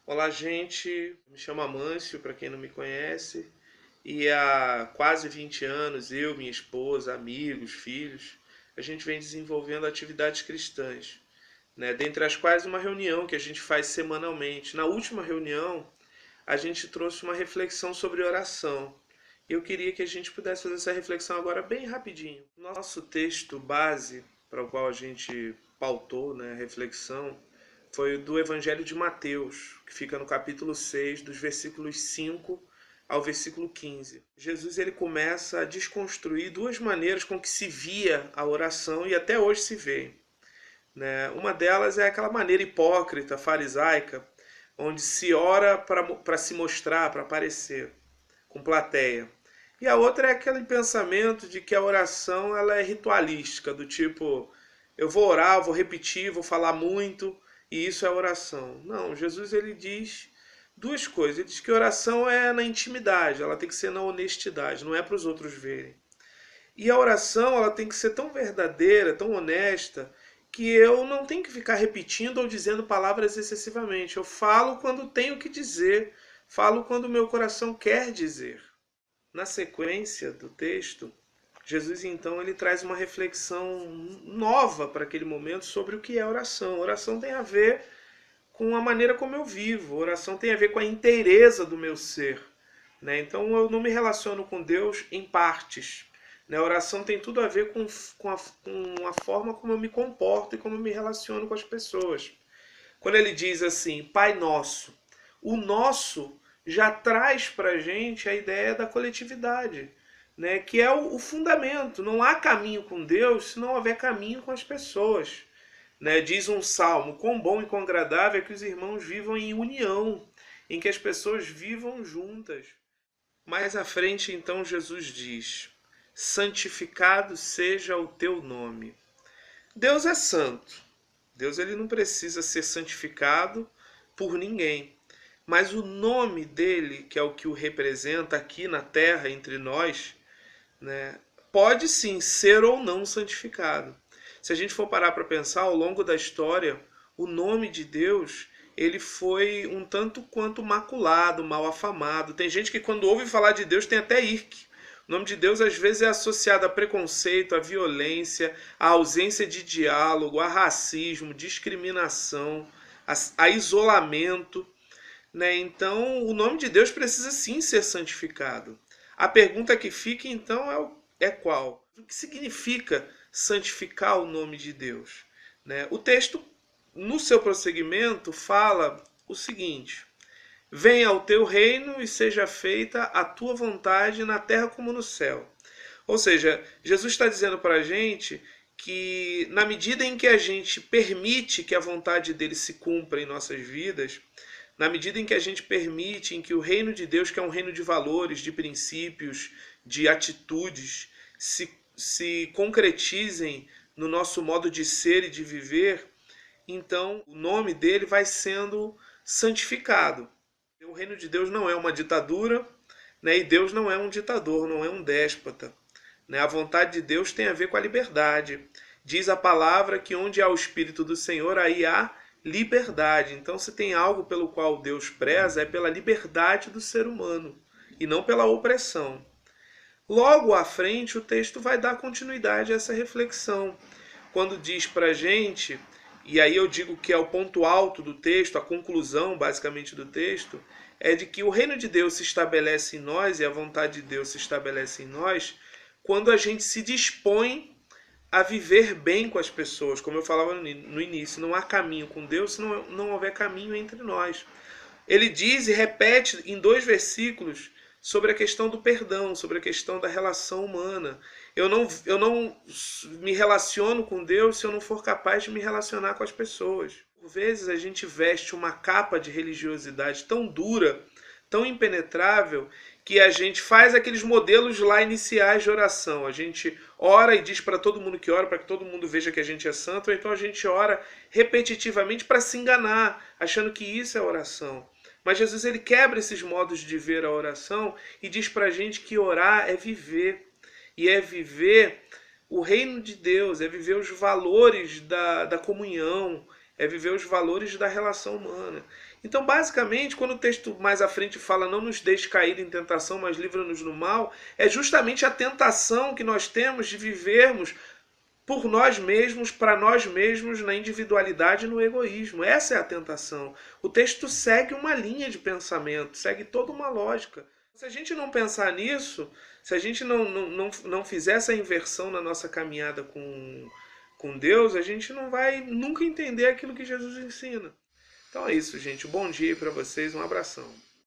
Olá, gente. Me chamo Amâncio, para quem não me conhece. E há quase 20 anos, eu, minha esposa, amigos, filhos, a gente vem desenvolvendo atividades cristãs, né? Dentre as quais uma reunião que a gente faz semanalmente. Na última reunião, a gente trouxe uma reflexão sobre oração. Eu queria que a gente pudesse fazer essa reflexão agora bem rapidinho. Nosso texto base, para o qual a gente pautou, né, a reflexão, foi o do Evangelho de Mateus, que fica no capítulo 6, dos versículos 5 ao versículo 15. Jesus ele começa a desconstruir duas maneiras com que se via a oração e até hoje se vê, né? Uma delas é aquela maneira hipócrita, farisaica, onde se ora para se mostrar, para aparecer, com plateia. E a outra é aquele pensamento de que a oração ela é ritualística, do tipo, eu vou orar, eu vou repetir, vou falar muito, e isso é oração. Não, Jesus ele diz duas coisas. Ele diz que oração é na intimidade, ela tem que ser na honestidade, não é para os outros verem. E a oração ela tem que ser tão verdadeira, tão honesta, que eu não tenho que ficar repetindo ou dizendo palavras excessivamente. Eu falo quando tenho que dizer, falo quando o meu coração quer dizer. Na sequência do texto, Jesus então ele traz uma reflexão nova para aquele momento sobre o que é oração. Oração tem a ver com a maneira como eu vivo. Oração tem a ver com a inteireza do meu ser, né? Então eu não me relaciono com Deus em partes. Né? A oração tem tudo a ver com a forma como eu me comporto e como eu me relaciono com as pessoas. Quando ele diz assim, Pai Nosso, o nosso já traz para a gente a ideia da coletividade, né? Que é o fundamento. Não há caminho com Deus se não houver caminho com as pessoas. Né? Diz um salmo, quão bom e quão agradável é que os irmãos vivam em união, em que as pessoas vivam juntas. Mais à frente, então, Jesus diz, santificado seja o teu nome. Deus é santo. Deus ele não precisa ser santificado por ninguém. Mas o nome dele, que é o que o representa aqui na terra, entre nós, né, pode sim ser ou não santificado. Se a gente for parar para pensar, ao longo da história, o nome de Deus ele foi um tanto quanto maculado, mal afamado. Tem gente que quando ouve falar de Deus tem até irque. O nome de Deus às vezes é associado a preconceito, a violência, a ausência de diálogo, a racismo, discriminação, a isolamento, né? Então, o nome de Deus precisa sim ser santificado. A pergunta que fica então é qual? O que significa santificar o nome de Deus? Né? O texto, no seu prosseguimento, fala o seguinte: venha ao teu reino e seja feita a tua vontade na terra como no céu. Ou seja, Jesus está dizendo para a gente que na medida em que a gente permite que a vontade dele se cumpra em nossas vidas, na medida em que a gente permite em que o reino de Deus, que é um reino de valores, de princípios, de atitudes, se concretizem no nosso modo de ser e de viver, então o nome dele vai sendo santificado. O reino de Deus não é uma ditadura, né? E Deus não é um ditador, não é um déspota. Né? A vontade de Deus tem a ver com a liberdade. Diz a palavra que onde há o Espírito do Senhor, aí há liberdade. Então, se tem algo pelo qual Deus preza, é pela liberdade do ser humano e não pela opressão. Logo à frente, o texto vai dar continuidade a essa reflexão, quando diz para a gente, e aí eu digo que é o ponto alto do texto, a conclusão basicamente do texto, é de que o reino de Deus se estabelece em nós e a vontade de Deus se estabelece em nós quando a gente se dispõe a viver bem com as pessoas. Como eu falava no início, não há caminho com Deus se não houver caminho entre nós. Ele diz e repete em 2 versículos sobre a questão do perdão, sobre a questão da relação humana. Eu não me relaciono com Deus se eu não for capaz de me relacionar com as pessoas. Por vezes a gente veste uma capa de religiosidade tão dura, tão impenetrável, que a gente faz aqueles modelos lá iniciais de oração. A gente ora e diz para todo mundo que ora, para que todo mundo veja que a gente é santo, ou então a gente ora repetitivamente para se enganar, achando que isso é oração. Mas Jesus ele quebra esses modos de ver a oração e diz para a gente que orar é viver. E é viver o reino de Deus, é viver os valores da comunhão, é viver os valores da relação humana. Então, basicamente, quando o texto mais à frente fala não nos deixe cair em tentação, mas livra-nos do mal, é justamente a tentação que nós temos de vivermos por nós mesmos, para nós mesmos, na individualidade e no egoísmo. Essa é a tentação. O texto segue uma linha de pensamento, segue toda uma lógica. Se a gente não pensar nisso, se a gente não fizer essa inversão na nossa caminhada com Deus, a gente não vai nunca entender aquilo que Jesus ensina. Então é isso, gente. Bom dia para vocês, um abração.